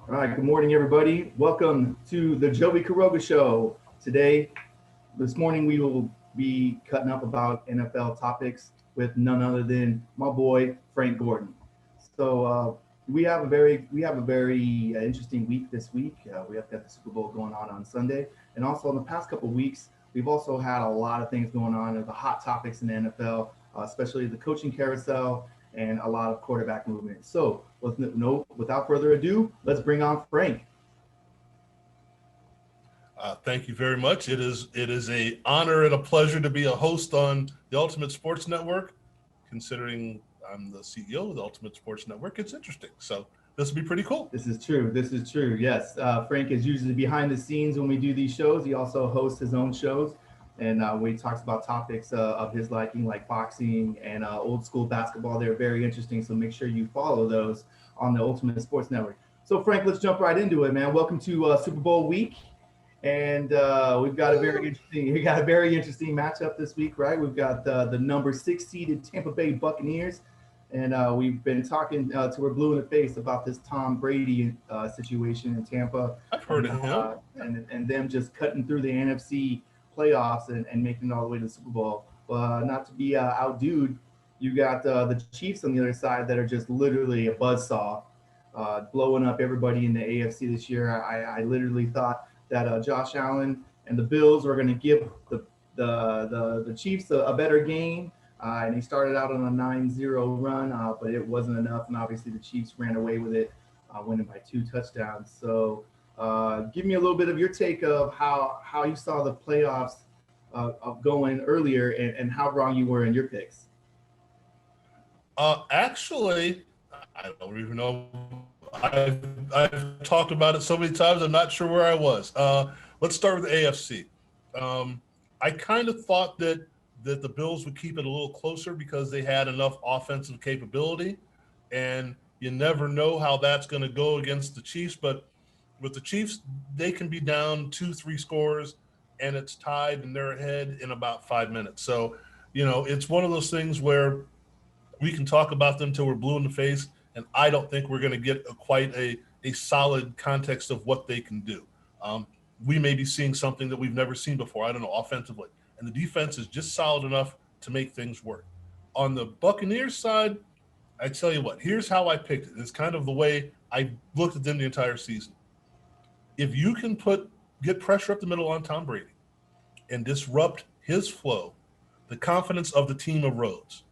All right, good morning, everybody. Welcome to the Joey Quiroga Show. This morning, we will be cutting up about NFL topics with none other than my boy Frank Gordon. So we have a very interesting week this week. We have got the Super Bowl going on Sunday, and also in the past couple of weeks, we've also had a lot of things going on. The hot topics in the NFL, especially the coaching carousel and a lot of quarterback movement. So, without further ado, let's bring on Frank. Thank you very much. It is a honor and a pleasure to be a host on the Ultimate Sports Network. Considering I'm the CEO of the Ultimate Sports Network, it's interesting. So this will be pretty cool. This is true. This is true. Yes, Frank is usually behind the scenes when we do these shows. He also hosts his own shows, and when he talks about topics of his liking, like boxing and old school basketball. They're very interesting. So make sure you follow those on the Ultimate Sports Network. So Frank, let's jump right into it, man. Welcome to Super Bowl week. And we've got a very interesting matchup this week, right? We've got the number 6 seeded Tampa Bay Buccaneers, and we've been talking to our blue in the face about this Tom Brady situation in Tampa. I've heard of him. And them just cutting through the NFC playoffs and making it all the way to the Super Bowl. Not to be outdued, you got the Chiefs on the other side that are just literally a buzzsaw, blowing up everybody in the AFC this year. I literally thought that Josh Allen and the Bills were going to give the Chiefs a better game. And they started out on a 9-0 run, but it wasn't enough. And obviously the Chiefs ran away with it, winning by 2 touchdowns. So give me a little bit of your take of how you saw the playoffs of going earlier and how wrong you were in your picks. Actually, I don't even know. I've talked about it so many times, I'm not sure where I was. Let's start with the AFC. I kind of thought that the Bills would keep it a little closer because they had enough offensive capability, and you never know how that's going to go against the Chiefs. But with the Chiefs, they can be down 2-3 scores, and it's tied, and they're ahead in about 5 minutes. So, it's one of those things where we can talk about them till we're blue in the face, and I don't think we're going to get quite a solid context of what they can do. We may be seeing something that we've never seen before. I don't know, offensively. And the defense is just solid enough to make things work. On the Buccaneers side, I tell you what, here's how I picked it. It's kind of the way I looked at them the entire season. If you can get pressure up the middle on Tom Brady and disrupt his flow, the confidence of the team erodes,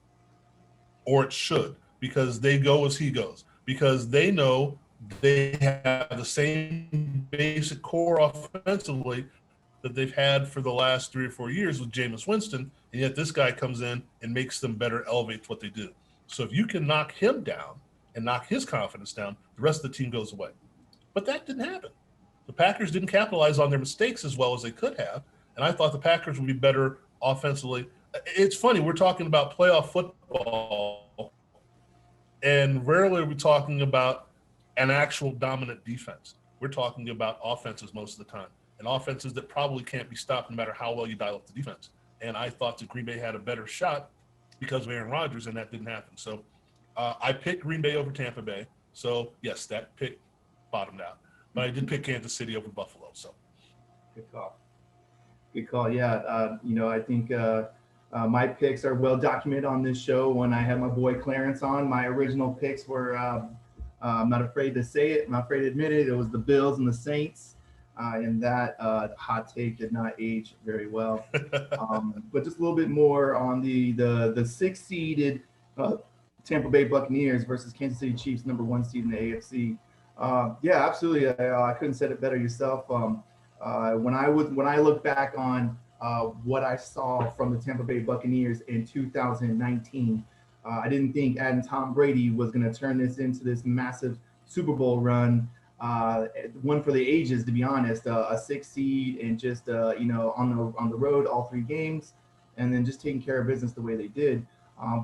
or it should, because they go as he goes, because they know they have the same basic core offensively that they've had for the last 3 or 4 years with Jameis Winston, and yet this guy comes in and makes them better, elevates what they do. So if you can knock him down and knock his confidence down, the rest of the team goes away. But that didn't happen. The Packers didn't capitalize on their mistakes as well as they could have, and I thought the Packers would be better offensively. It's funny, we're talking about playoff football, and rarely are we talking about an actual dominant defense. We're talking about offenses most of the time, and offenses that probably can't be stopped no matter how well you dial up the defense. And I thought that Green Bay had a better shot because of Aaron Rodgers, and that didn't happen. So I picked Green Bay over Tampa Bay. So, yes, that pick bottomed out. But I did pick Kansas City over Buffalo. So Good call. Good call. Yeah. I think my picks are well documented on this show. When I had my boy Clarence on, my original picks were, I'm not afraid to say it, I'm not afraid to admit it, it was the Bills and the Saints. And that hot take did not age very well. But just a little bit more on the 6 seeded Tampa Bay Buccaneers versus Kansas City Chiefs, number 1 seed in the AFC. Yeah, absolutely. I couldn't have said it better yourself. When I look back on what I saw from the Tampa Bay Buccaneers in 2019, I didn't think adding Tom Brady was going to turn this into this massive Super Bowl run, one for the ages, to be honest. A 6 seed and just on the road all 3 games, and then just taking care of business the way they did.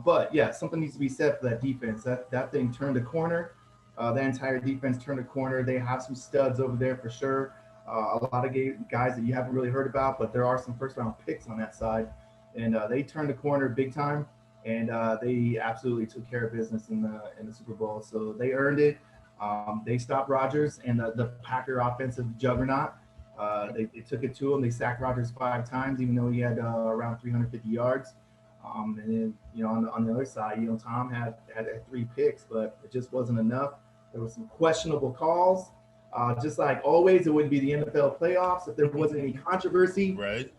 But yeah, something needs to be said for that defense. That thing turned a corner. That entire defense turned a corner. They have some studs over there for sure. A lot of guys that you haven't really heard about, but there are some first-round picks on that side, and they turned the corner big time. And they absolutely took care of business in the Super Bowl, so they earned it. They stopped Rodgers and the Packer offensive juggernaut. They took it to him. They sacked Rodgers 5 times, even though he had around 350 yards. And then, on the other side, Tom had 3 picks, but it just wasn't enough. There was some questionable calls. Just like always, it wouldn't be the NFL playoffs if there wasn't any controversy. Right.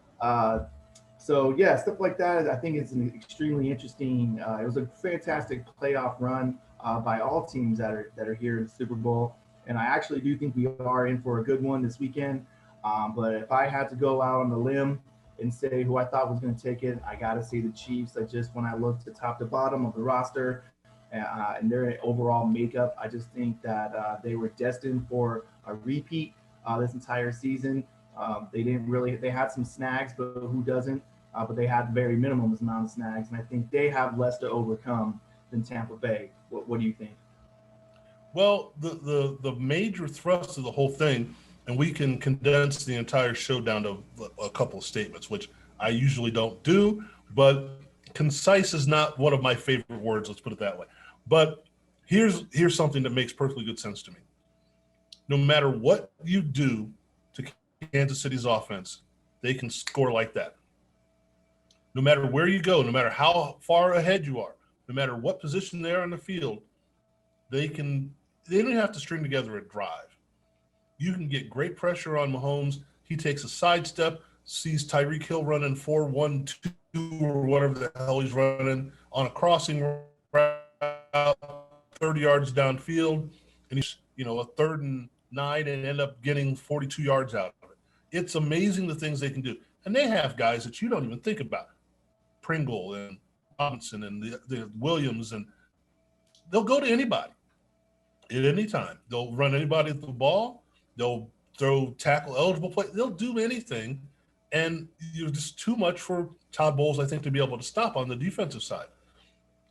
So yeah, stuff like that. I think it's an extremely interesting. It was a fantastic playoff run by all teams that are here in the Super Bowl, and I actually do think we are in for a good one this weekend. But if I had to go out on the limb and say who I thought was going to take it, I got to say the Chiefs. When I looked at top to bottom of the roster and their overall makeup, I just think that they were destined for a repeat this entire season. They had some snags, but who doesn't? But they had very minimum amount of snags, and I think they have less to overcome than Tampa Bay. What do you think? Well, the major thrust of the whole thing, and we can condense the entire show down to a couple of statements, which I usually don't do, but concise is not one of my favorite words, let's put it that way. But here's something that makes perfectly good sense to me. No matter what you do to Kansas City's offense, they can score like that. No matter where you go, no matter how far ahead you are, no matter what position they are on the field, they don't have to string together a drive. You can get great pressure on Mahomes. He takes a sidestep, sees Tyreek Hill running 4-1-2 or whatever the hell he's running on a crossing route, 30 yards downfield, and he's a 3rd and 9 and end up getting 42 yards out of it. It's amazing the things they can do. And they have guys that you don't even think about. Pringle and Robinson and the Williams, and they'll go to anybody at any time. They'll run anybody at the ball. They'll throw tackle eligible play. They'll do anything. And you're just too much for Todd Bowles, I think, to be able to stop on the defensive side.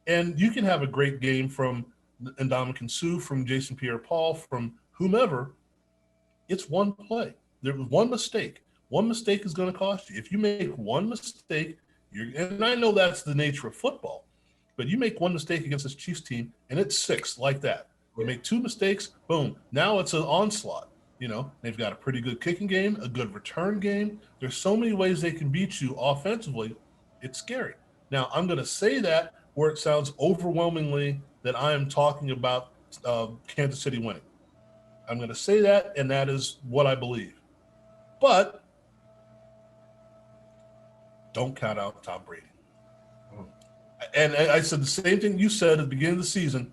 And you can have a great game from Ndamukong Suh, from Jason Pierre-Paul, from whomever. It's one play. There was one mistake. One mistake is going to cost you. If you make one mistake, and I know that's the nature of football, but you make one mistake against this Chiefs team, and it's 6 like that. You make 2 mistakes, boom. Now it's an onslaught. They've got a pretty good kicking game, a good return game. There's so many ways they can beat you offensively. It's scary. Now, I'm going to say that where it sounds overwhelmingly that I am talking about Kansas City winning. I'm going to say that, and that is what I believe. But don't count out Tom Brady. And I said the same thing you said at the beginning of the season.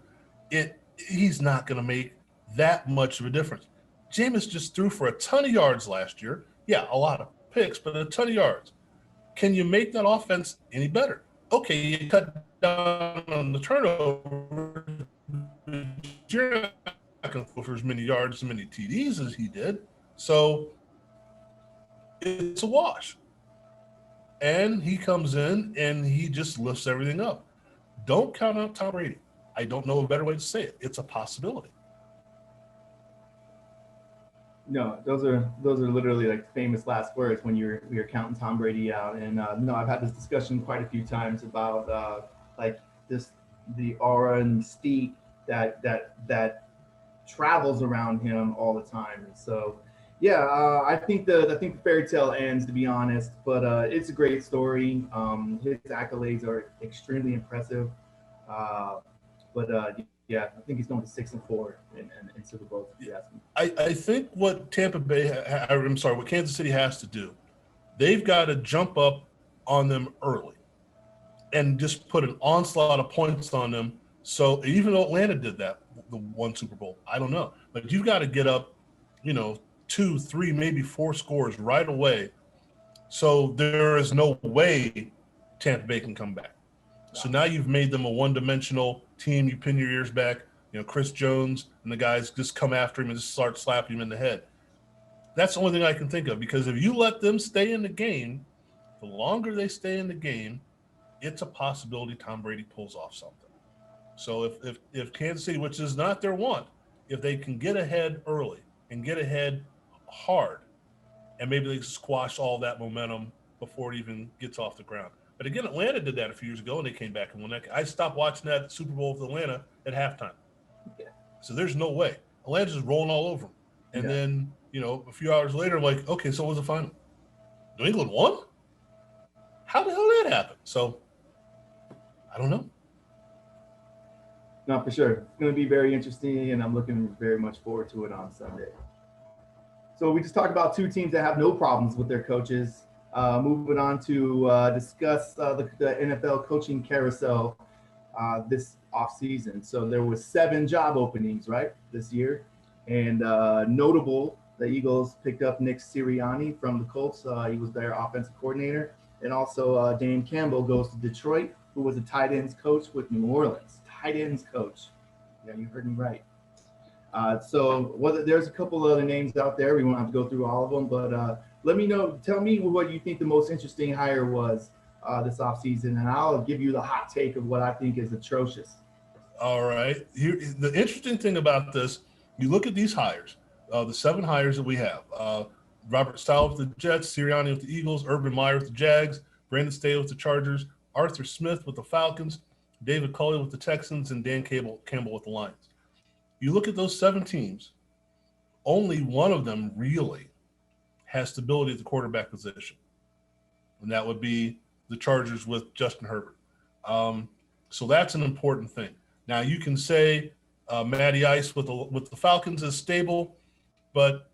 He's not going to make that much of a difference. Jameis just threw for a ton of yards last year. Yeah, a lot of picks, but a ton of yards. Can you make that offense any better? Okay, you cut down on the turnover. You're not going to go for as many yards, as many TDs as he did. So it's a wash. And he comes in and he just lifts everything up. Don't count out Tom Brady. I don't know a better way to say it. It's a possibility. No, those are literally like famous last words when you're counting Tom Brady out. And no, I've had this discussion quite a few times about the aura and mystique that travels around him all the time. And so, yeah, I think the fairy tale ends, to be honest, but it's a great story. His accolades are extremely impressive. Yeah, I think he's going to 6-4 in Super Bowl. I think what what Kansas City has to do, they've got to jump up on them early and just put an onslaught of points on them. So even though Atlanta did that, the one Super Bowl, I don't know, but you've got to get up, 2, 3, maybe 4 scores right away. So there is no way Tampa Bay can come back. So now you've made them a one-dimensional team. You pin your ears back. Chris Jones and the guys just come after him and just start slapping him in the head. That's the only thing I can think of, because if you let them stay in the game, the longer they stay in the game, it's a possibility Tom Brady pulls off something. So if Kansas City, which is not their want, if they can get ahead early and get ahead hard, and maybe they squash all that momentum before it even gets off the ground. But again, Atlanta did that a few years ago, and they came back and won that. I stopped watching that Super Bowl with Atlanta at halftime. Yeah. So there's no way. Atlanta's just rolling all over them. And then, a few hours later, I'm like, okay, so what was the final? New England won? How the hell did that happen? So, I don't know. No, for sure. It's going to be very interesting, and I'm looking very much forward to it on Sunday. So we just talked about two teams that have no problems with their coaches. Moving on to discuss the NFL coaching carousel this offseason. So there was 7 job openings, right, this year. And notable, the Eagles picked up Nick Sirianni from the Colts. He was their offensive coordinator. And also Dan Campbell goes to Detroit, who was a tight ends coach with New Orleans. Tight ends coach. Yeah, you heard me right. So there's a couple other names out there. We won't have to go through all of them, but tell me what you think the most interesting hire was this offseason, and I'll give you the hot take of what I think is atrocious. All right. The interesting thing about this, you look at these hires, the 7 hires that we have. Robert Saleh with the Jets, Sirianni with the Eagles, Urban Meyer with the Jags, Brandon Staley with the Chargers, Arthur Smith with the Falcons, David Culley with the Texans, and Dan Campbell with the Lions. You look at those 7 teams, only one of them really has stability at the quarterback position, and that would be the Chargers with Justin Herbert. So that's an important thing. Now you can say Matty Ice with the Falcons is stable, but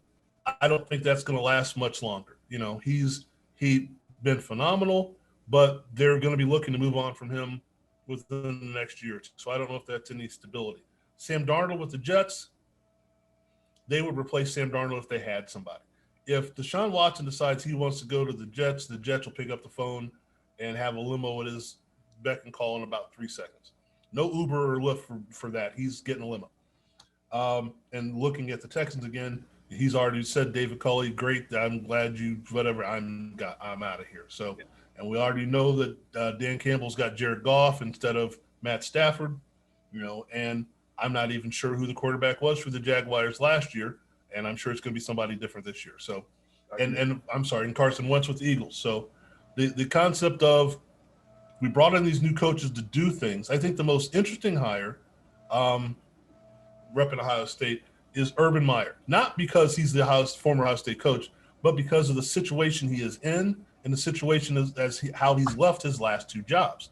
I don't think that's going to last much longer. He's been phenomenal, but they're going to be looking to move on from him within the next year or two. So I don't know if that's any stability. Sam Darnold with the Jets, they would replace Sam Darnold if they had somebody. If Deshaun Watson decides he wants to go to the Jets will pick up the phone and have a limo at his beck and call in about 3 seconds. No Uber or Lyft for that. He's getting a limo. And looking at the Texans again, he's already said, David Culley, great. I'm glad you, whatever, I'm out of here. So, and we already know that Dan Campbell's got Jared Goff instead of Matt Stafford, and I'm not even sure who the quarterback was for the Jaguars last year, and I'm sure it's going to be somebody different this year. So, and Carson Wentz with the Eagles. So the concept of we brought in these new coaches to do things. I think the most interesting hire, rep in Ohio State, is Urban Meyer. Not because he's the former Ohio State coach, but because of the situation he is in and the situation how he's left his last 2 jobs.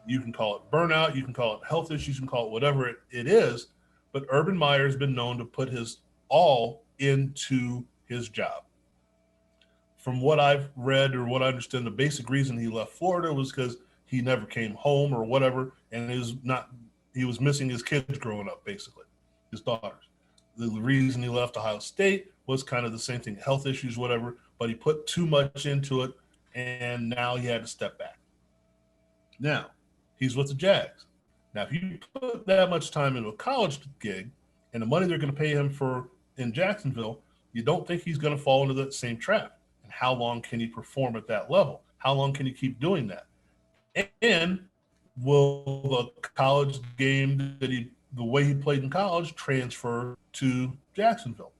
You can call it burnout, you can call it health issues, you can call it whatever it is, but Urban Meyer has been known to put his all into his job. From what I've read or what I understand, the basic reason he left Florida was because he never came home or whatever, and he was missing his kids growing up, basically, his daughters. The reason he left Ohio State was kind of the same thing, health issues, whatever, but he put too much into it, and now he had to step back. Now, he's with the Jags. Now, if you put that much time into a college gig and the money they're going to pay him for in Jacksonville, you don't think he's going to fall into that same trap. And how long can he perform at that level? How long can he keep doing that? And will the college game the way he played in college transfer to Jacksonville?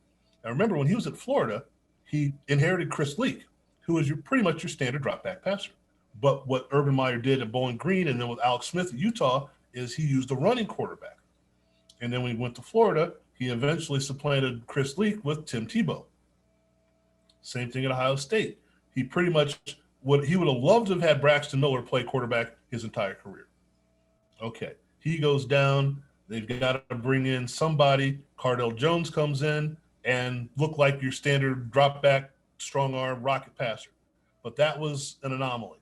Now, remember, when he was at Florida, he inherited Chris Leak, who is pretty much your standard drop back passer. But what Urban Meyer did at Bowling Green and then with Alex Smith at Utah is he used a running quarterback. And then when he went to Florida, he eventually supplanted Chris Leak with Tim Tebow. Same thing at Ohio State. He pretty much he would have loved to have had Braxton Miller play quarterback his entire career. Okay, he goes down. They've got to bring in somebody. Cardell Jones comes in and look like your standard drop back, strong arm, rocket passer. But that was an anomaly.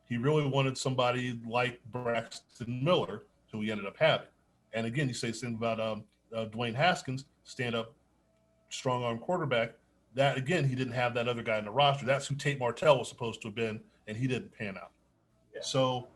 He really wanted somebody like Braxton Miller, who he ended up having. And again, you say the same about Dwayne Haskins, stand-up, strong-arm quarterback. That, again, he didn't have that other guy in the roster. That's who Tate Martell was supposed to have been, and he didn't pan out. Yeah. So,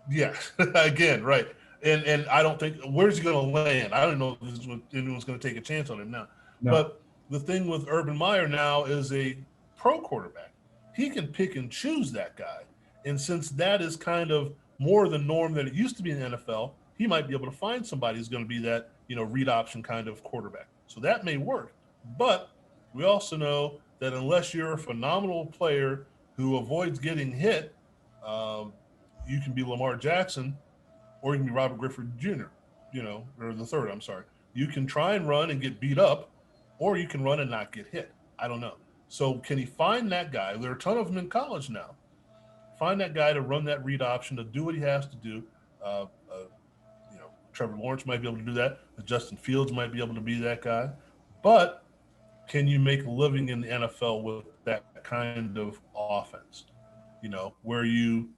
yeah, again, right. And I don't think – where's he going to land? I don't know if anyone's going to take a chance on him now. No. But the thing with Urban Meyer now is a pro quarterback. He can pick and choose that guy. And since that is kind of more the norm than it used to be in the NFL, he might be able to find somebody who's going to be that, read option kind of quarterback. So that may work. But we also know that unless you're a phenomenal player who avoids getting hit, you can be Lamar Jackson or you can be Robert Griffin Jr. or the third, I'm sorry. You can try and run and get beat up, or you can run and not get hit. I don't know. So can he find that guy? There are a ton of them in college now. Find that guy to run that read option, to do what he has to do. Uh, uh, Trevor Lawrence might be able to do that. Justin Fields might be able to be that guy. But can you make a living in the NFL with that kind of offense? Where you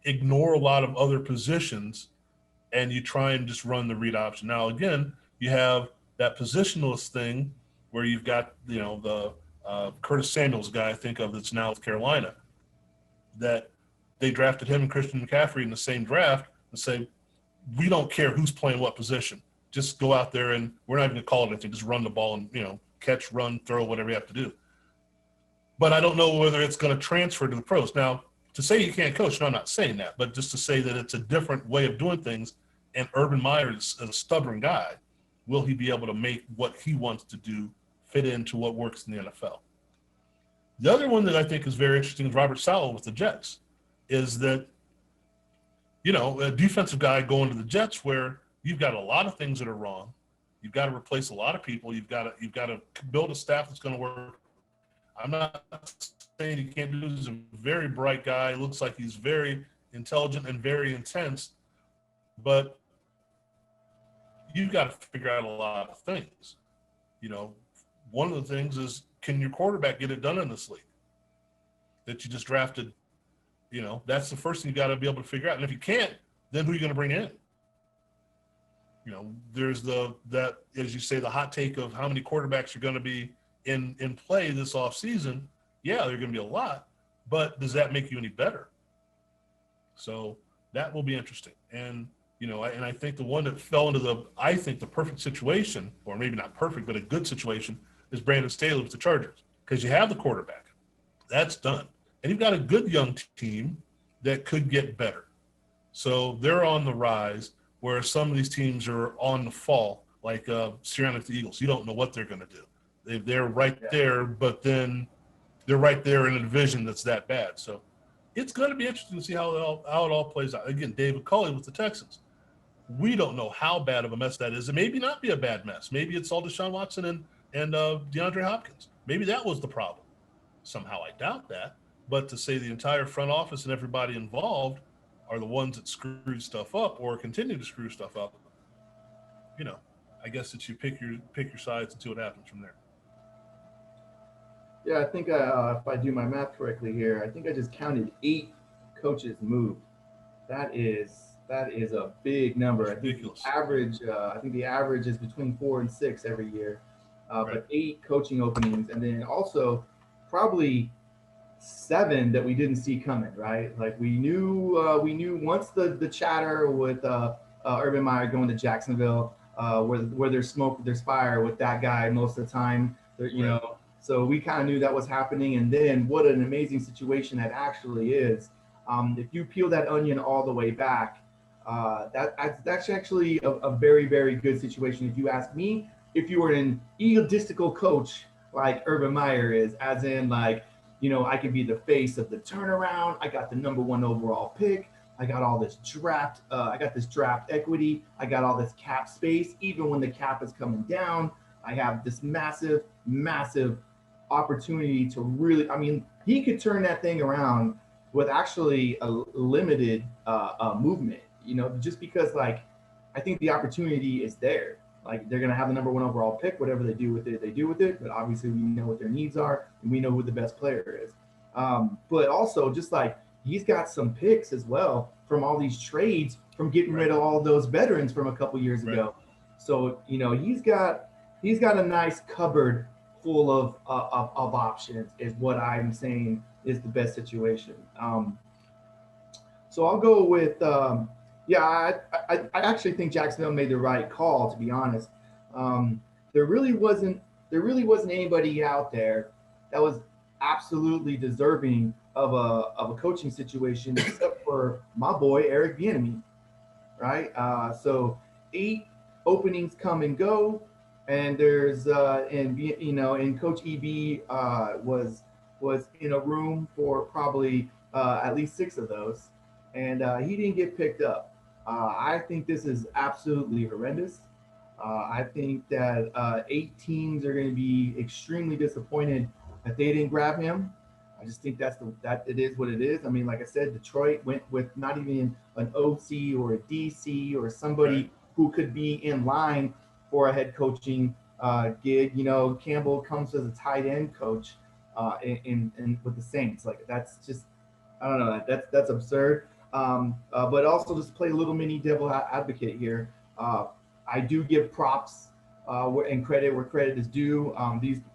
ignore a lot of other positions and you try and just run the read option. Now, again, you have that positionless thing where you've got, the Curtis Samuels guy I think of that's now with Carolina, that they drafted him and Christian McCaffrey in the same draft and say, we don't care who's playing what position. Just go out there and we're not even going to call it anything. Just run the ball and, catch, run, throw, whatever you have to do. But I don't know whether it's going to transfer to the pros. Now, to say you can't coach, no, I'm not saying that, but just to say that it's a different way of doing things. And Urban Meyer is a stubborn guy. Will he be able to make what he wants to do fit into what works in the NFL? The other one that I think is very interesting is Robert Saleh with the Jets, is that, a defensive guy going to the Jets where you've got a lot of things that are wrong. You've got to replace a lot of people. You've got to build a staff that's going to work. I'm not saying he can't do it. He's a very bright guy. Looks like he's very intelligent and very intense, but you've got to figure out a lot of things. One of the things is, can your quarterback get it done in this league that you just drafted? That's the first thing you got to be able to figure out. And if you can't, then who are you going to bring in? There's that, as you say, the hot take of how many quarterbacks are going to be in play this offseason. Yeah, there are going to be a lot, but does that make you any better? So that will be interesting. And, I think the one that fell into the perfect situation, or maybe not perfect, but a good situation, is Brandon Staley with the Chargers, because you have the quarterback. That's done. And you've got a good young team that could get better. So they're on the rise, where some of these teams are on the fall, like surrounding the Eagles. You don't know what they're going to do. They're right there, but then they're right there in a division that's that bad. So it's going to be interesting to see how it all plays out. Again, David Culley with the Texans. We don't know how bad of a mess that is. It maybe not be a bad mess. Maybe it's all Deshaun Watson and DeAndre Hopkins. Maybe that was the problem. Somehow I doubt that. But to say the entire front office and everybody involved are the ones that screwed stuff up or continue to screw stuff up, I guess that you pick your sides and see what happens from there. Yeah, I think if I do my math correctly here, I think I just counted 8 coaches moved. That is a big number. That's ridiculous. I think the average is between 4 and 6 every year. Right. But 8 coaching openings, and then also probably 7 that we didn't see coming, right? Like we knew once the chatter with Urban Meyer going to Jacksonville, where there's smoke, there's fire with that guy most of the time. So we kind of knew that was happening. And then what an amazing situation that actually is. If you peel that onion all the way back, that's actually a very, very good situation. If you ask me, if you were an egotistical coach like Urban Meyer is, as in like, I could be the face of the turnaround. I got the number 1 overall pick. I got all this draft. I got this draft equity. I got all this cap space. Even when the cap is coming down, I have this massive, massive opportunity to really, he could turn that thing around with actually a limited movement, just because I think the opportunity is there. Like they're going to have the number 1 overall pick, whatever they do with it, they do with it. But obviously we know what their needs are and we know who the best player is. But also just he's got some picks as well from all these trades from getting rid of all those veterans from a couple years ago. So, he's got a nice cupboard full of options is what I'm saying is the best situation. So I'll go with, I actually think Jacksonville made the right call, to be honest. There really wasn't anybody out there that was absolutely deserving of a coaching situation except for my boy Eric Bieniemy, right? So 8 openings come and go, and there's and Coach EB was in a room for probably at least 6 of those, and he didn't get picked up. I think this is absolutely horrendous. I think that 8 teams are going to be extremely disappointed that they didn't grab him. I just think that it is what it is. I mean, like I said, Detroit went with not even an OC or a DC or somebody who could be in line for a head coaching gig. You know, Campbell comes as a tight end coach in with the Saints. Like that's just, I don't know. That's absurd. But also just play a little mini devil advocate here. I do give props and credit where credit is due.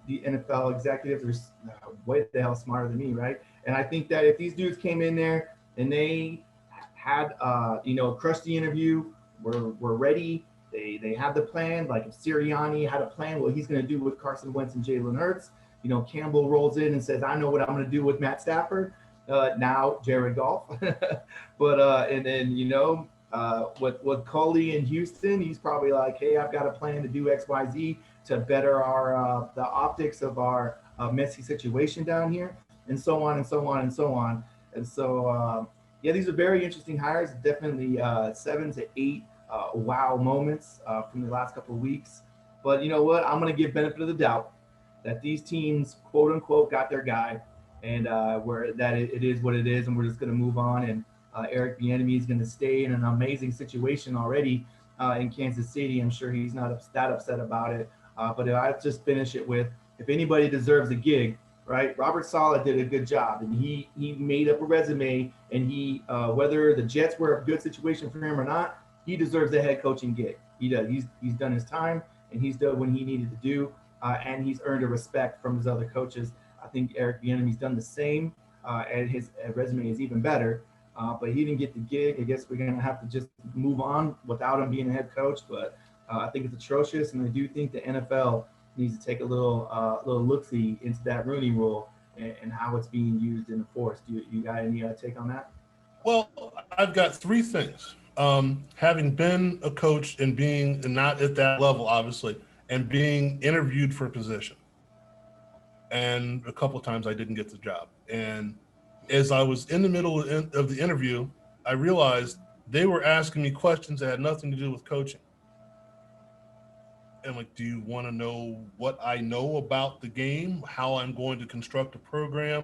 The NFL executives are way the hell smarter than me, right? And I think that if these dudes came in there and they had crushed the interview, were ready. They had the plan. Like if Sirianni had a plan, what he's going to do with Carson Wentz and Jalen Hurts. You know, Campbell rolls in and says, "I know what I'm going to do with Matt Stafford." Now Jared Goff, but and then with Culley in Houston, he's probably like, "Hey, I've got a plan to do X, Y, Z to better our the optics of our messy situation down here," and so on and so on and so on. And so, yeah, these are very interesting hires. Definitely 7 to 8 wow moments from the last couple of weeks. But you know what? I'm going to give benefit of the doubt that these teams, quote unquote, got their guy, and where that it is what it is, and we're just going to move on. And Eric Bieniemy is going to stay in an amazing situation already in Kansas City. I'm sure he's not that upset about it. But I'll just finish it with, if anybody deserves a gig, right? Robert Saleh did a good job, and he made up a resume, and he whether the Jets were a good situation for him or not, he deserves a head coaching gig. He does. He's done his time, and he's done what he needed to do, and he's earned a respect from his other coaches. I think Eric Bieniemy's done the same, and his resume is even better. But he didn't get the gig. I guess we're going to have to just move on without him being a head coach. But I think it's atrocious, and I do think the NFL needs to take a little look-see into that Rooney Rule and how it's being used and enforced. You got any take on that? Well, I've got three things. Having been a coach and being not at that level, obviously, and being interviewed for a position. And a couple of times I didn't get the job. And as I was in the middle of the interview, I realized they were asking me questions that had nothing to do with coaching. And like, do you want to know what I know about the game, how I'm going to construct a program,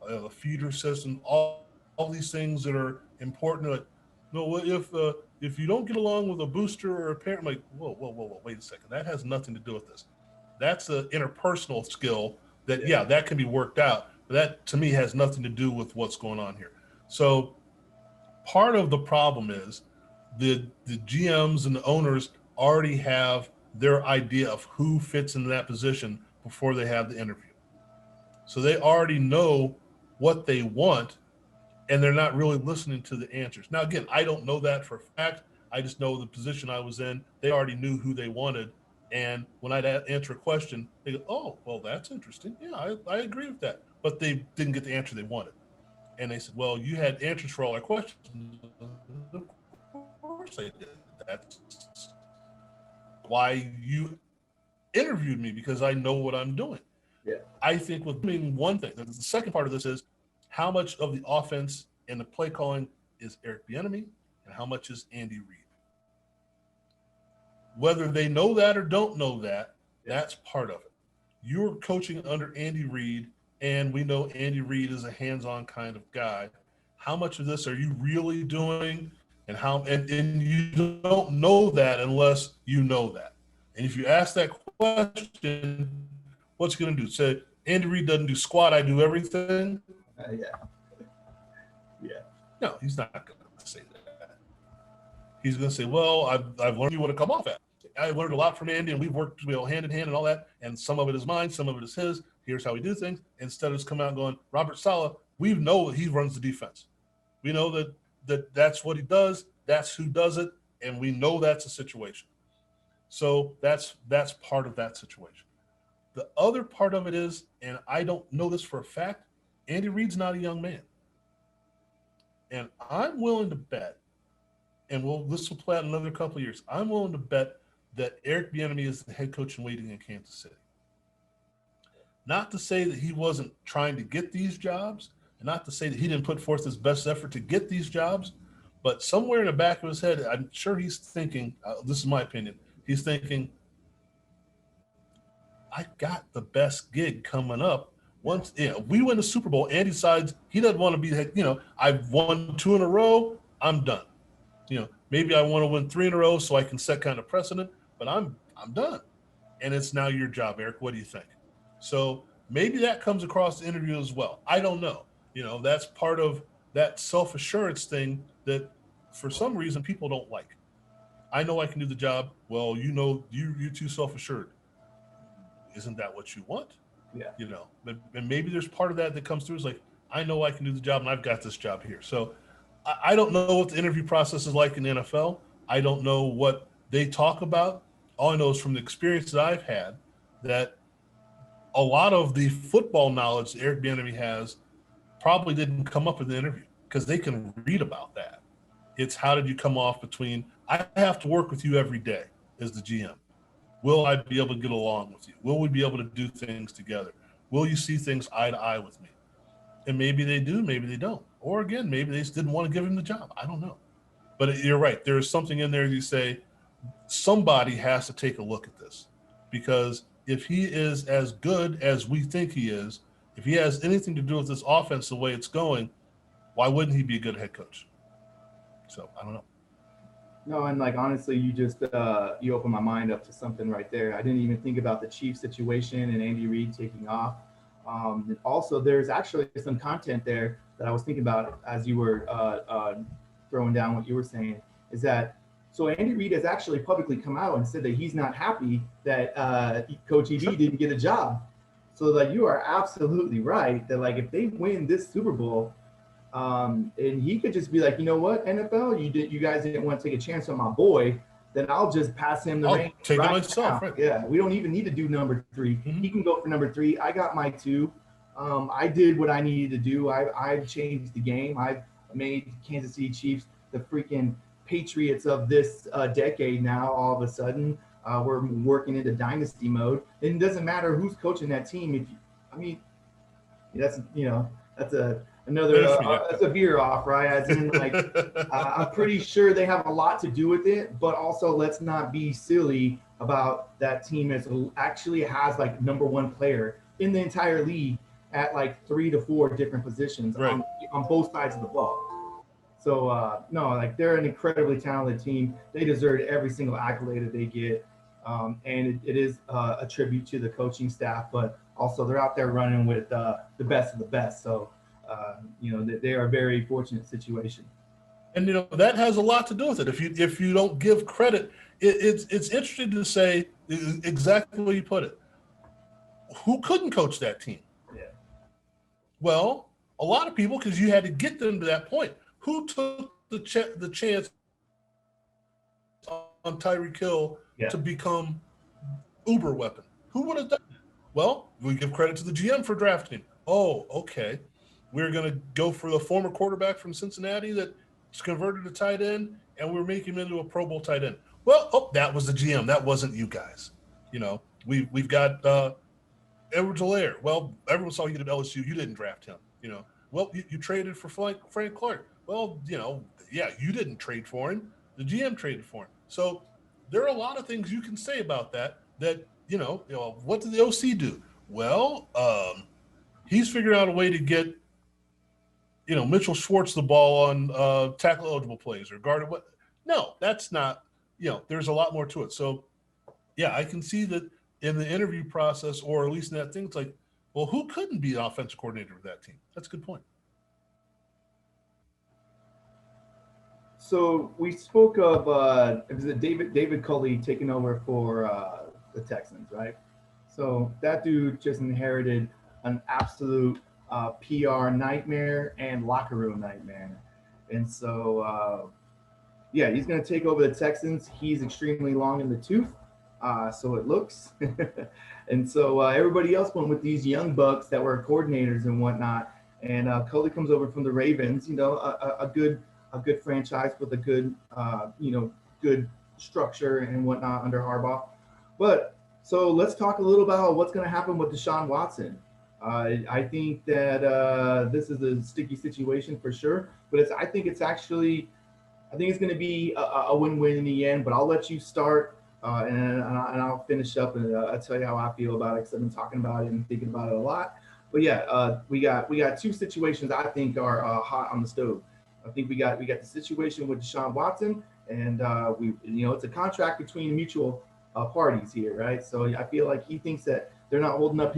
a feeder system, all these things that are important? Like, no, if you don't get along with a booster or a parent, I'm like, whoa, wait a second. That has nothing to do with this. That's an interpersonal skill that, yeah, that can be worked out. But that, to me, has nothing to do with what's going on here. So part of the problem is the GMs and the owners already have their idea of who fits into that position before they have the interview. So they already know what they want, and they're not really listening to the answers. Now, again, I don't know that for a fact. I just know the position I was in, they already knew who they wanted. And when I'd answer a question, they go, "Oh, well, that's interesting. Yeah, I agree with that." But they didn't get the answer they wanted. And they said, "Well, you had answers for all our questions." Of course I did. That's why you interviewed me, because I know what I'm doing. Yeah. I think with one thing, the second part of this is how much of the offense and the play calling is Eric Bieniemy and how much is Andy Reid. Whether they know that or don't know that, that's part of it. You're coaching under Andy Reid, and we know Andy Reid is a hands-on kind of guy. How much of this are you really doing, and and you don't know that unless you know that. And if you ask that question, what's he going to do? Say, Andy Reid doesn't do squat, I do everything? Yeah. No, he's not going to say that. He's going to say, well, I've learned you want to come off at. I learned a lot from Andy, and we've worked hand in hand and all that. And some of it is mine, some of it is his. Here's how we do things. Instead of just coming out and going, Robert Saleh, we know that he runs the defense. We know that's what he does. That's who does it. And we know that's a situation. So that's part of that situation. The other part of it is, and I don't know this for a fact, Andy Reid's not a young man. And I'm willing to bet, and this will play out another couple of years, I'm willing to bet that Eric Bieniemy is the head coach in waiting in Kansas City. Not to say that he wasn't trying to get these jobs, and not to say that he didn't put forth his best effort to get these jobs, But somewhere in the back of his head, I'm sure he's thinking, this is my opinion, he's thinking, I got the best gig coming up. Once we win the Super Bowl, and he decides he doesn't want to be, I've won 2 in a row, I'm done. Maybe I want to win 3 in a row so I can set kind of precedent, but I'm done. And it's now your job, Eric. What do you think? So maybe that comes across the interview as well. I don't know. That's part of that self-assurance thing that for some reason people don't like. I know I can do the job. Well, you're too self-assured. Isn't that what you want? Yeah. And maybe there's part of that comes through. It's like, I know I can do the job and I've got this job here. So I don't know what the interview process is like in the NFL. I don't know what they talk about. All I know is from the experience that I've had that a lot of the football knowledge that Eric Bieniemy has probably didn't come up in the interview because they can read about that. It's how did you come off between, I have to work with you every day as the GM. Will I be able to get along with you? Will we be able to do things together? Will you see things eye to eye with me? And maybe they do, maybe they don't. Or again, maybe they just didn't want to give him the job. I don't know. But you're right. There's something in there you say, somebody has to take a look at this. Because if he is as good as we think he is, if he has anything to do with this offense the way it's going, why wouldn't he be a good head coach? So I don't know. No, and honestly, you just you opened my mind up to something right there. I didn't even think about the Chiefs situation and Andy Reid taking off. And also, there's actually some content there that I was thinking about as you were throwing down what you were saying. Is that so? Andy Reid has actually publicly come out and said that he's not happy that Coach EB didn't get a job. So you are absolutely right that if they win this Super Bowl. And he could just be like, you know what, NFL, you guys didn't want to take a chance on my boy, then I'll just pass him the reins. Take it myself, right? Yeah, we don't even need to do number 3. Mm-hmm. He can go for number 3. I got my 2. I did what I needed to do. I've changed the game. I've made Kansas City Chiefs the freaking Patriots of this decade now. All of a sudden, we're working into dynasty mode. And it doesn't matter who's coaching that team. That's that's a veer off, right? As in, I'm pretty sure they have a lot to do with it, but also let's not be silly about that team actually has number 1 player in the entire league at 3 to 4 different positions on both sides of the ball. So no, they're an incredibly talented team. They deserve every single accolade that they get, and it is a tribute to the coaching staff, but also they're out there running with the best of the best. So. They are a very fortunate situation. And that has a lot to do with it. If you don't give credit, it's interesting to say exactly where you put it. Who couldn't coach that team? Yeah. Well, a lot of people, because you had to get them to that point. Who took the chance on Tyreek Hill to become uber weapon? Who would have done it? Well, we give credit to the GM for drafting. Oh, okay. We're going to go for the former quarterback from Cincinnati that's converted to tight end, and we're making him into a Pro Bowl tight end. Well, that was the GM. That wasn't you guys. We've got Edwards-Helaire. Well, everyone saw you at LSU. You didn't draft him. Well, you traded for Frank Clark. Well, you didn't trade for him. The GM traded for him. So there are a lot of things you can say about that, what did the OC do? Well, he's figured out a way to get Mitchell Schwartz the ball on tackle eligible plays or guarded. What? No, that's not, there's a lot more to it. So yeah, I can see that in the interview process, or at least in that thing, it's like, well, who couldn't be the offensive coordinator of that team? That's a good point. So we spoke of, it was David Culley taking over for the Texans, right? So that dude just inherited an absolute PR nightmare and locker room nightmare. And so, he's going to take over the Texans. He's extremely long in the tooth, so it looks. And so everybody else went with these young bucks that were coordinators and whatnot. And Culley comes over from the Ravens, a good franchise with a good, good structure and whatnot under Harbaugh. But so let's talk a little about what's going to happen with Deshaun Watson. I think that this is a sticky situation for sure, but I think it's actually I think it's going to be a win-win in the end. But I'll let you start, and I'll finish up, and I'll tell you how I feel about it because I've been talking about it and thinking about it a lot. But yeah, we got two situations I think are hot on the stove. I think we got the situation with Deshaun Watson, and it's a contract between mutual parties here, right? So I feel like he thinks that they're not holding up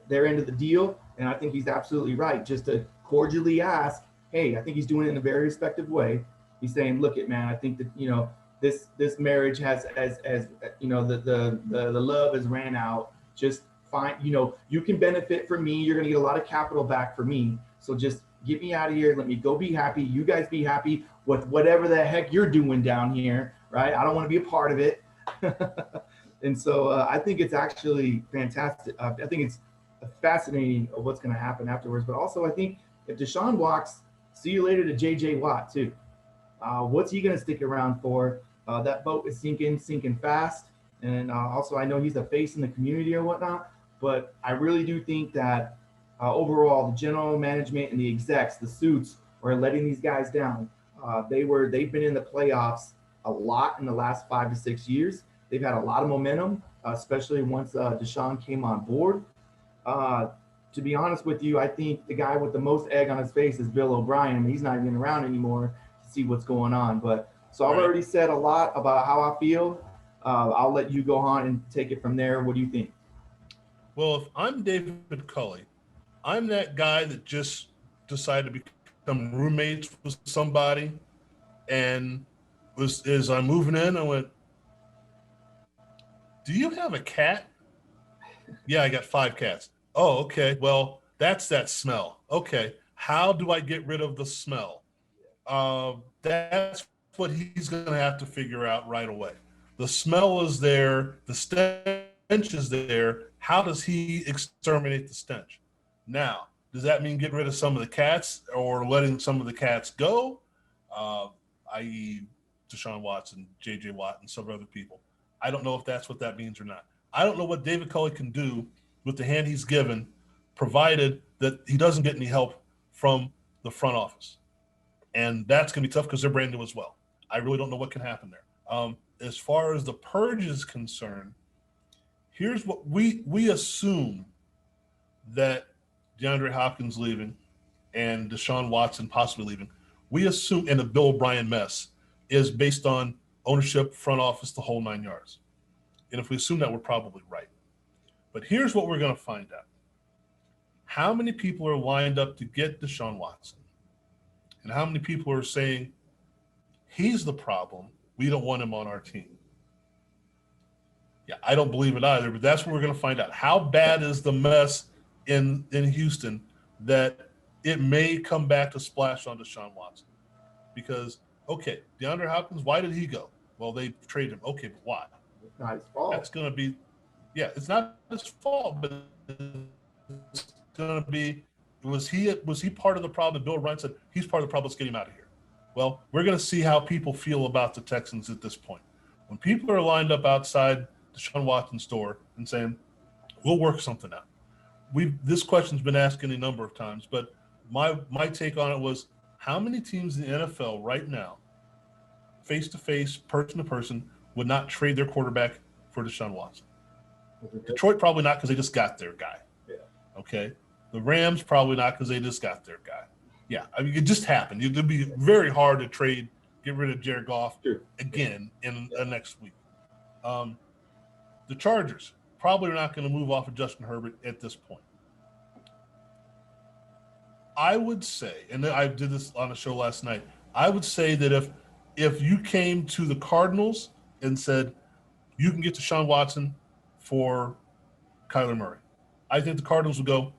their end of the deal, and I think he's absolutely right. Just to cordially ask, hey, I think he's doing it in a very respectful way. He's saying, look, it man, I think that this marriage has as the love has ran out. Just fine, you can benefit from me. You're gonna get a lot of capital back for me. So just get me out of here. Let me go be happy. You guys be happy with whatever the heck you're doing down here, right? I don't want to be a part of it. And so I think it's actually fantastic. I think it's fascinating of what's going to happen afterwards. But also, I think if Deshaun walks, see you later to J.J. Watt too. What's he going to stick around for? That boat is sinking fast. And also, I know he's a face in the community or whatnot. But I really do think that overall, the general management and the execs, the suits, are letting these guys down. They've been in the playoffs a lot in the last 5 to 6 years. They've had a lot of momentum, especially once Deshaun came on board. To be honest with you, I think the guy with the most egg on his face is Bill O'Brien. He's not even around anymore to see what's going on. But so I've already said a lot about how I feel. I'll let you go on and take it from there. What do you think? Well, if I'm David Culley, I'm that guy that just decided to become roommates with somebody, and as I'm moving in, I went, do you have a cat? Yeah, I got 5 cats. Oh, okay. Well, that's that smell. Okay. How do I get rid of the smell? That's what he's going to have to figure out right away. The smell is there. The stench is there. How does he exterminate the stench? Now, does that mean get rid of some of the cats or letting some of the cats go? I.e. Deshaun Watson, J.J. Watt, and some other people. I don't know if that's what that means or not. I don't know what David Culley can do with the hand he's given, provided that he doesn't get any help from the front office. And that's going to be tough because they're brand new as well. I really don't know what can happen there. As far as the purge is concerned, here's what we assume that DeAndre Hopkins leaving and Deshaun Watson possibly leaving. We assume, and the Bill O'Brien mess is based on ownership, front office, the whole 9 yards. And if we assume that, we're probably right. But here's what we're going to find out. How many people are lined up to get Deshaun Watson? And how many people are saying, he's the problem, we don't want him on our team? Yeah, I don't believe it either, but that's what we're going to find out. How bad is the mess in Houston that it may come back to splash on Deshaun Watson? Because, okay, DeAndre Hopkins, why did he go? Well, they traded him. Okay, but why? It's not his fault. That's going to be, yeah, it's not his fault, but it's going to be, was he part of the problem? Bill O'Brien said, he's part of the problem, let's get him out of here. Well, we're going to see how people feel about the Texans at this point. When people are lined up outside Deshaun Watson's door and saying, we'll work something out. This question's been asked any number of times, but my take on it was, how many teams in the NFL right now, face-to-face, person-to-person, would not trade their quarterback for Deshaun Watson? Detroit probably not because they just got their guy. Yeah. Okay. The Rams probably not because they just got their guy. Yeah. I mean, it just happened. It'd be very hard to get rid of Jared Goff again in the next week. The Chargers probably are not going to move off of Justin Herbert at this point. I would say, and I did this on a show last night, I would say that if you came to the Cardinals and said, you can get Deshaun Watson for Kyler Murray, I think the Cardinals would go,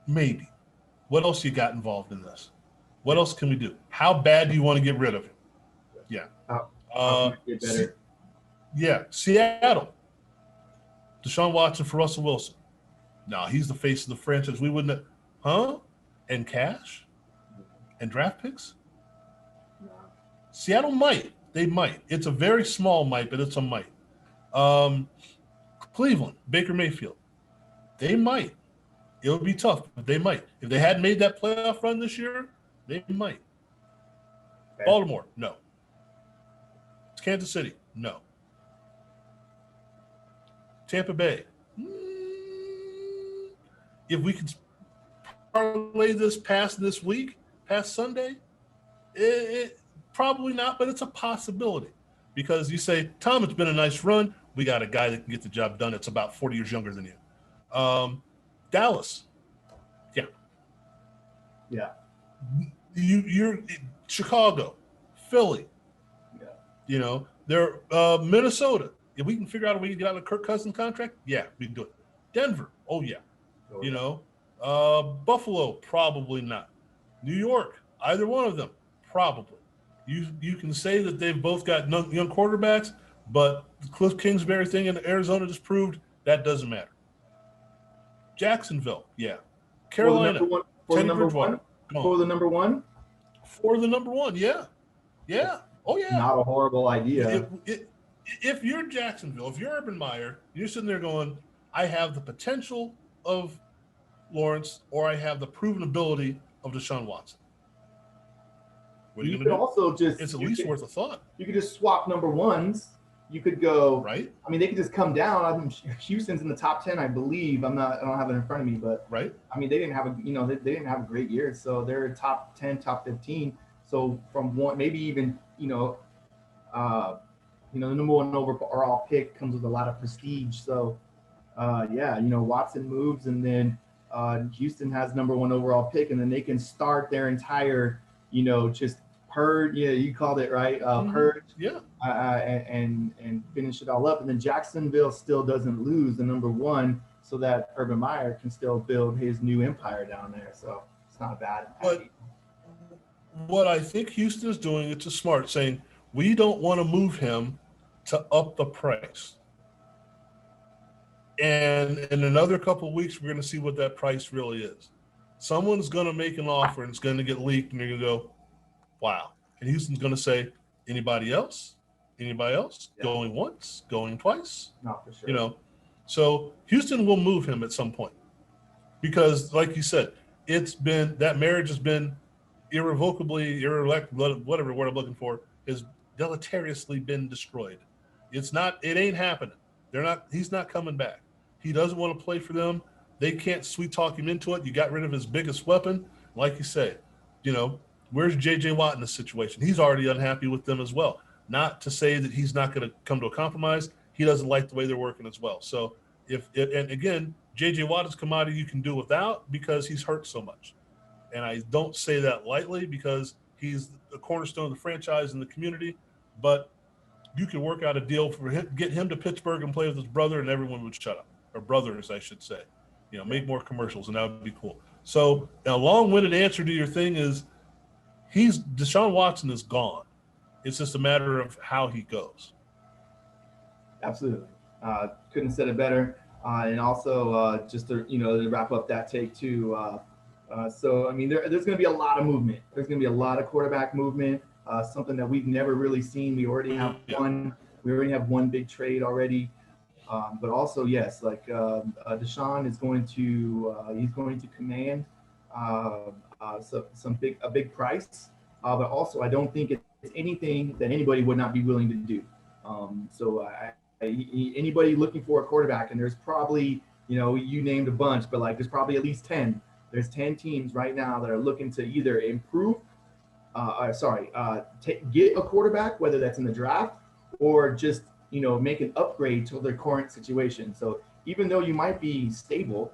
maybe. What else you got involved in this? What else can we do? How bad do you want to get rid of him? Yeah. How get better? Yeah. Seattle. Deshaun Watson for Russell Wilson. No, he's the face of the franchise. We wouldn't have, huh? And cash? And draft picks? No. Seattle might. They might. It's a very small might, but it's a might. Cleveland, Baker Mayfield. They might. It would be tough, but they might. If they hadn't made that playoff run this year, they might. Okay. Baltimore, no. Kansas City, no. Tampa Bay. If we can parlay this past this week, past Sunday, it probably not, but it's a possibility. Because you say, Tom, it's been a nice run. We got a guy that can get the job done. It's about 40 years younger than you. Dallas. Yeah. Yeah. You're Chicago, Philly. Yeah. You know, they're Minnesota. If we can figure out a way to get out of the Kirk Cousins contract, yeah, we can do it. Denver, oh yeah. Oh, You know, Buffalo, probably not. New York, either one of them, probably. You can say that they've both got young quarterbacks, but the Cliff Kingsbury thing in Arizona just proved that doesn't matter. Jacksonville, yeah. Carolina, for the Teddy number Bridgewater, one. For the number one. For the number one, yeah, yeah, oh yeah. Not a horrible idea. If you're Jacksonville, if you're Urban Meyer, you're sitting there going, I have the potential of Lawrence, or I have the proven ability of Deshaun Watson. What are you going to do? Also just it's at least worth a thought. You could just swap number ones. You could go right. I mean, they could just come down. I think Houston's in the top 10, I believe. I don't have it in front of me, but right. I mean, they didn't have they didn't have a great year, so they're top 10, top 15. So from one, maybe even the number one overall pick comes with a lot of prestige. So Watson moves, and then Houston has number one overall pick, and then they can start their entire just purge. Yeah, you called it right. Purge. Yeah. And finish it all up, and then Jacksonville still doesn't lose the number one, so that Urban Meyer can still build his new empire down there. So it's not bad. But what I think Houston is doing, it's a smart saying, we don't want to move him to up the price. And in another couple of weeks, we're going to see what that price really is. Someone's going to make an offer, and it's going to get leaked, and you're going to go, wow. And Houston's going to say, anybody else? Anybody else? Yeah. Going once? Going twice? Not for sure. So Houston will move him at some point. Because, like you said, that marriage has been irrevocably, whatever word I'm looking for, has deleteriously been destroyed. It ain't happening. He's not coming back. He doesn't want to play for them. They can't sweet talk him into it. You got rid of his biggest weapon. Like you say, where's J.J. Watt in this situation? He's already unhappy with them as well. Not to say that he's not going to come to a compromise. He doesn't like the way they're working as well. So and again, J.J. Watt is a commodity you can do without because he's hurt so much. And I don't say that lightly because he's the cornerstone of the franchise and the community. But you can work out a deal for him, get him to Pittsburgh and play with his brother, and everyone would shut up. Or brothers, I should say. Make more commercials, and that would be cool. So a long-winded answer to your thing is Deshaun Watson is gone. It's just a matter of how he goes. Absolutely. Couldn't have said it better. And also just to wrap up that take too. So, I mean, there's going to be a lot of movement. There's going to be a lot of quarterback movement, something that we've never really seen. We already have one big trade already. But also, yes, like Deshaun is going to command a big price. But also, I don't think it's anything that anybody would not be willing to do. Anybody looking for a quarterback, and there's probably, you named a bunch, but there's probably at least 10. There's 10 teams right now that are looking to either improve, get a quarterback, whether that's in the draft or just, make an upgrade to their current situation. So even though you might be stable,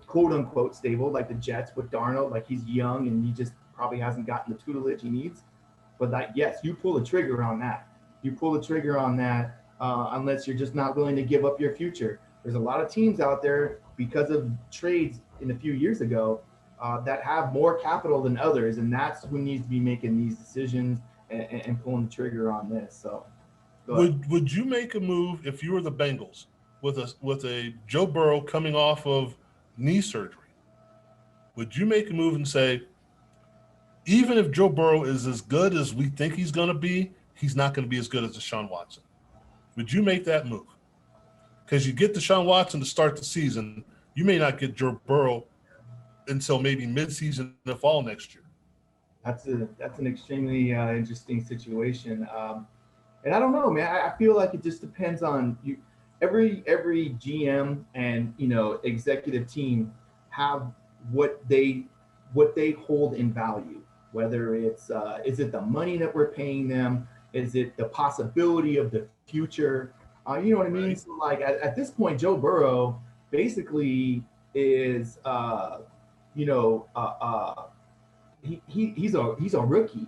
quote unquote stable, like the Jets with Darnold, like he's young and he just probably hasn't gotten the tutelage he needs. But yes, you pull the trigger on that. Unless you're just not willing to give up your future. There's a lot of teams out there because of trades in a few years ago that have more capital than others, and that's who needs to be making these decisions and pulling the trigger on this. So, would you make a move if you were the Bengals with a Joe Burrow coming off of knee surgery? Would you make a move and say, even if Joe Burrow is as good as we think he's going to be, he's not going to be as good as Deshaun Watson? Would you make that move? Because you get Deshaun Watson to start the season, you may not get Joe Burrow until maybe mid-season in the fall next year. That's an extremely interesting situation. And I don't know, man. I feel like it just depends on you. Every GM and executive team have what they what they hold in value. Whether it's is it the money that we're paying them? Is it the possibility of the future? You know what I mean? Right. So like at this point, Joe Burrow basically is you know he's a rookie.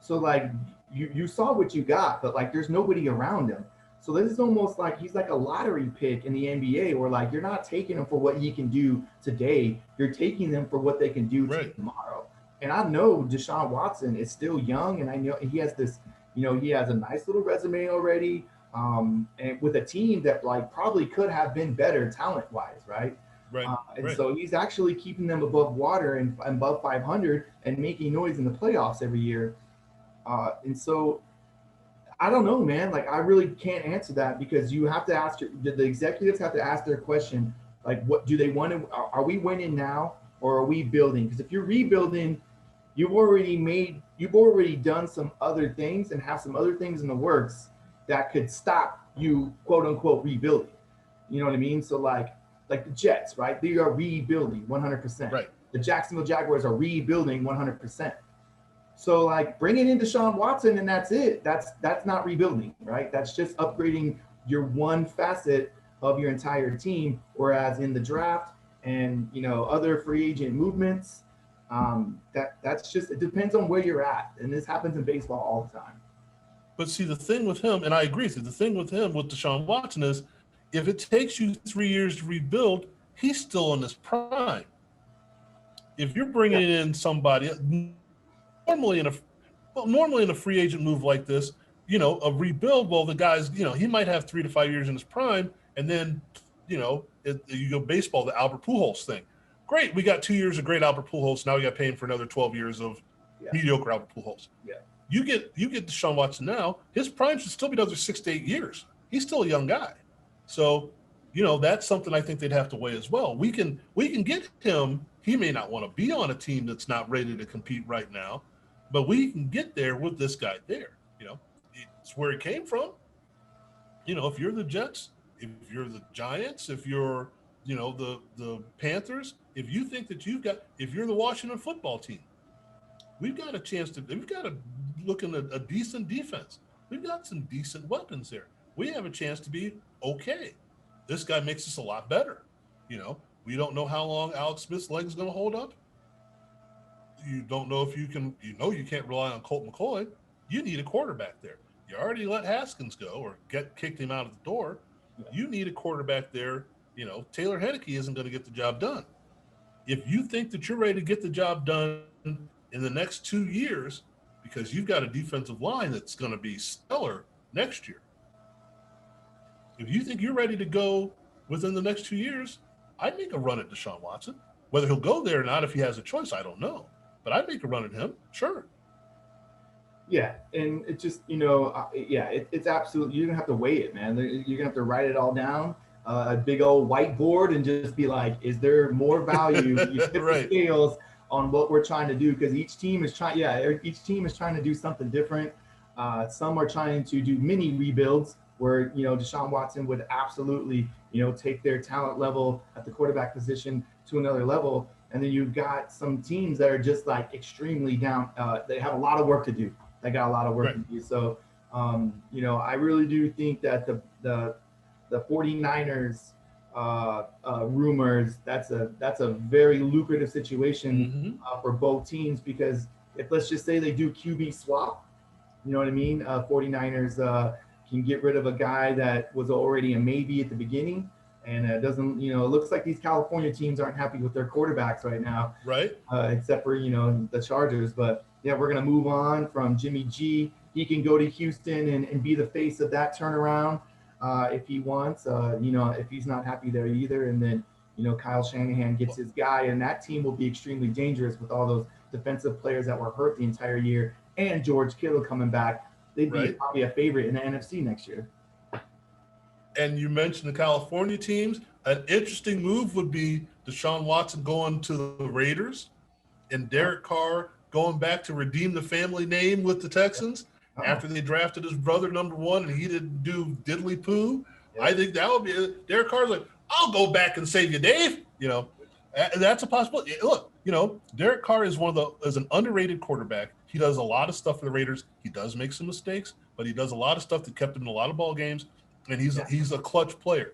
So like you saw what you got, but like there's nobody around him. So this is almost like he's like a lottery pick in the NBA, where like you're not taking him for what he can do today, you're taking them for what they can do Right. tomorrow. And I know Deshaun Watson is still young, and I know he has this, he has a nice little resume already, and with a team that like probably could have been better talent wise, right? Right. And Right. so he's actually keeping them above water and above 500 and making noise in the playoffs every year. And so I don't know, man. Like I really can't answer that, because you have to ask the executives have to ask their question. Like, what do they want to? Are we winning now, or are we building? Because if you're rebuilding, you've already done some other things and have some other things in the works that could stop you, quote unquote, rebuilding. You know what I mean? So like the Jets, right? They are rebuilding 100%. Right. The Jacksonville Jaguars are rebuilding 100%. So like bringing in Deshaun Watson and that's it. That's not rebuilding, right? That's just upgrading your one facet of your entire team. Whereas in the draft and other free agent movements, that's just, it depends on where you're at, and this happens in baseball all the time. But see, the thing with him, and I agree with you, the thing with him, with Deshaun Watson is if it takes you 3 years to rebuild, he's still in his prime. If you're Yeah, bringing in somebody, normally in a normally in a free agent move like this, a rebuild, well, the guy's, he might have 3 to 5 years in his prime, and then, you go baseball, the Albert Pujols thing. Great, we got 2 years of great Albert Pujols. Now we got to pay him for another 12 years of yeah, mediocre Albert Pujols. yeah, You get Deshaun Watson now. His prime should still be another 6 to 8 years. He's still a young guy, so that's something I think they'd have to weigh as well. We can get him. He may not want to be on a team that's not ready to compete right now, but we can get there with this guy there. It's where he came from. If you're the Jets, if you're the Giants, if you're the Panthers, if you think that if you're the Washington football team, we've got a chance to. We've got to look at a decent defense. We've got some decent weapons there. We have a chance to be okay. This guy makes us a lot better. We don't know how long Alex Smith's leg is going to hold up. You don't know if you can. You can't rely on Colt McCoy. You need a quarterback there. You already let Haskins go or kicked him out of the door. yeah. You need a quarterback there. Taylor Henneke isn't going to get the job done. If you think that you're ready to get the job done in the next 2 years, because you've got a defensive line that's going to be stellar next year, if you think you're ready to go within the next 2 years, I'd make a run at Deshaun Watson. Whether he'll go there or not, if he has a choice, I don't know. But I'd make a run at him, sure. Yeah, and it just yeah, it's absolutely, you're gonna have to weigh it, man. You're gonna have to write it all down, a big old whiteboard, and just be like, is there more value? You tip Right. the scales on what we're trying to do, because each team is trying. Yeah, each team is trying to do something different. Some are trying to do mini rebuilds, where Deshaun Watson would absolutely take their talent level at the quarterback position to another level. And then you've got some teams that are just like extremely down. They have a lot of work to do. They got a lot of work Right. to do. So, I really do think that the 49ers rumors, that's a very lucrative situation for both teams, because if, let's just say, they do QB swap, you know what I mean? 49ers can get rid of a guy that was already a maybe at the beginning, and doesn't, it looks like these California teams aren't happy with their quarterbacks right now, Right. except for, the Chargers. But yeah, we're going to move on from Jimmy G. He can go to Houston and be the face of that turnaround if he wants, if he's not happy there either. And then, Kyle Shanahan gets his guy, and that team will be extremely dangerous with all those defensive players that were hurt the entire year, and George Kittle coming back. They'd be Right. probably a favorite in the NFC next year. And you mentioned the California teams. An interesting move would be Deshaun Watson going to the Raiders and Derek Carr going back to redeem the family name with the Texans Oh, after they drafted his brother #1 and he didn't do diddly poo. yeah. I think that would be Derek Carr's like, I'll go back and save you, Dave. That's a possibility. Look, Derek Carr is is an underrated quarterback. He does a lot of stuff for the Raiders. He does make some mistakes, but he does a lot of stuff that kept him in a lot of ball games, and he's a clutch player.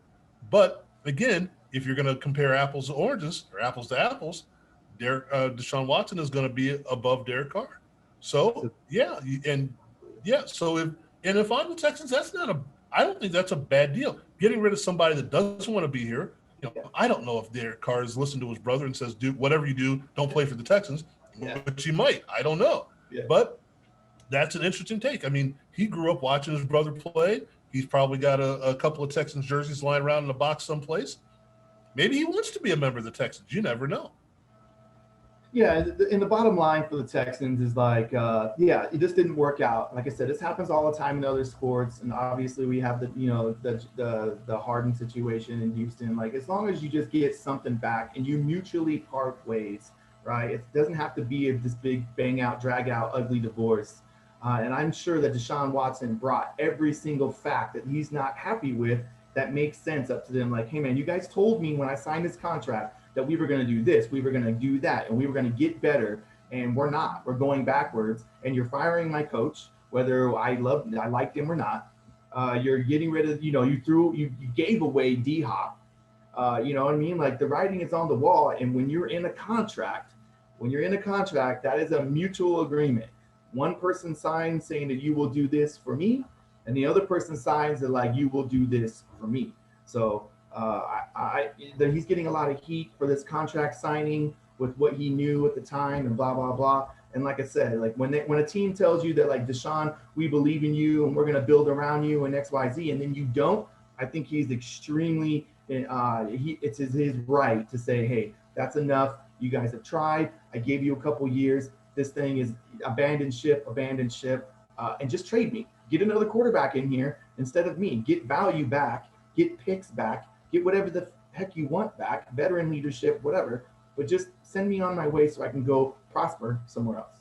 But again, if you're going to compare apples to oranges or apples to apples, Deshaun Watson is going to be above Derek Carr. So if I'm the Texans, I don't think that's a bad deal. Getting rid of somebody that doesn't want to be here. I don't know if Derek Carr has listened to his brother and says, "Do whatever you do, don't play for the Texans," which he might. I don't know, but that's an interesting take. I mean, he grew up watching his brother play. He's probably got a couple of Texans jerseys lying around in a box someplace. Maybe he wants to be a member of the Texans. You never know. Yeah, and the bottom line for the Texans is like, it just didn't work out. Like I said, this happens all the time in other sports, and obviously we have the Harden situation in Houston. Like, as long as you just get something back and you mutually part ways, right? It doesn't have to be this big bang out, drag out, ugly divorce. And I'm sure that Deshaun Watson brought every single fact that he's not happy with that makes sense up to them. Like, hey man, you guys told me when I signed this contract that we were going to do this, we were going to do that, and we were going to get better, and we're not. We're going backwards, and you're firing my coach, whether I liked him or not. You're getting rid of, you gave away D-Hop. You know what I mean? Like, the writing is on the wall, and when you're in a contract, that is a mutual agreement. One person signs saying that you will do this for me, and the other person signs that like you will do this for me. So he's getting a lot of heat for this contract signing with what he knew at the time and blah blah blah. And like I said, like when a team tells you that like, Deshaun, we believe in you and we're going to build around you and XYZ, and then you don't, I think he's extremely it's his right to say, hey, that's enough. You guys have tried. I gave you a couple years. This thing is abandoned ship, and just trade me. Get another quarterback in here instead of me. Get value back. Get picks back. Get whatever the heck you want back, veteran leadership, whatever, but just send me on my way so I can go prosper somewhere else.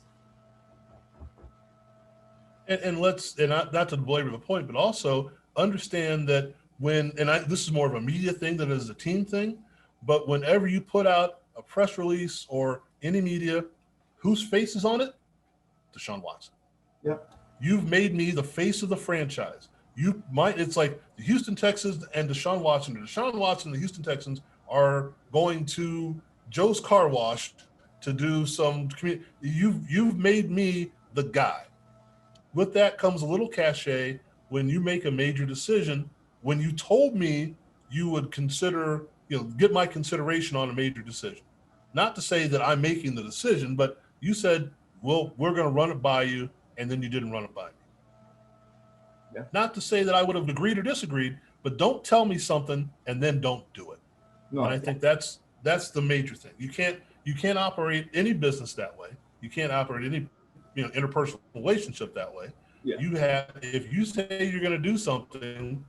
And not to belabor the point, but also understand that this is more of a media thing than it is a team thing, but whenever you put out a press release or any media, whose face is on it? Deshaun Watson. Yep. You've made me the face of the franchise. It's like the Houston Texans and Deshaun Watson. Deshaun Watson and the Houston Texans are going to Joe's Car Wash to do some community. You've made me the guy. With that comes a little cachet when you make a major decision. When you told me you would consider, get my consideration on a major decision. Not to say that I'm making the decision, but you said, well, we're going to run it by you, and then you didn't run it by me. Yeah. Not to say that I would have agreed or disagreed, but don't tell me something and then don't do it. No, and I think that's the major thing. You can't operate any business that way. You can't operate any interpersonal relationship that way. Yeah. If you say you're going to do something,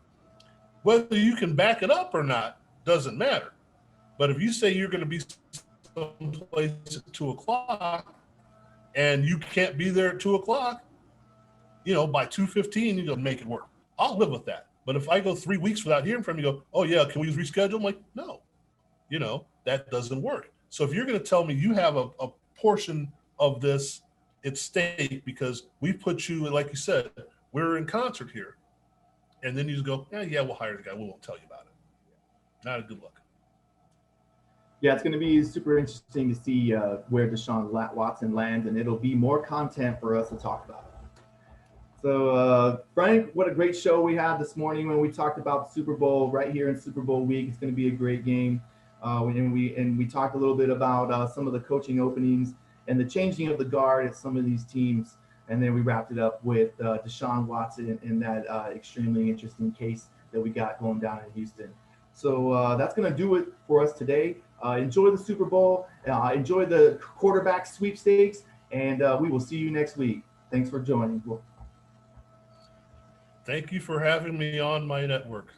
whether you can back it up or not doesn't matter. But if you say you're going to be someplace at 2:00 and you can't be there at 2:00, by 2:15, you're going to make it work. I'll live with that. But if I go 3 weeks without hearing from you, go, oh yeah, can we reschedule? I'm like, no, that doesn't work. So if you're going to tell me you have a portion of this at stake because we put you, like you said, we're in concert here. And then you just go, yeah, we'll hire the guy. We won't tell you about it. Not a good look. Yeah, it's going to be super interesting to see where Deshaun Watson lands, and it'll be more content for us to talk about. So, Frank, what a great show we had this morning when we talked about the Super Bowl right here in Super Bowl week. It's going to be a great game. And we talked a little bit about some of the coaching openings and the changing of the guard at some of these teams. And then we wrapped it up with Deshaun Watson and that extremely interesting case that we got going down in Houston. So that's going to do it for us today. Enjoy the Super Bowl. Enjoy the quarterback sweepstakes. And we will see you next week. Thanks for joining. Thank you for having me on my network.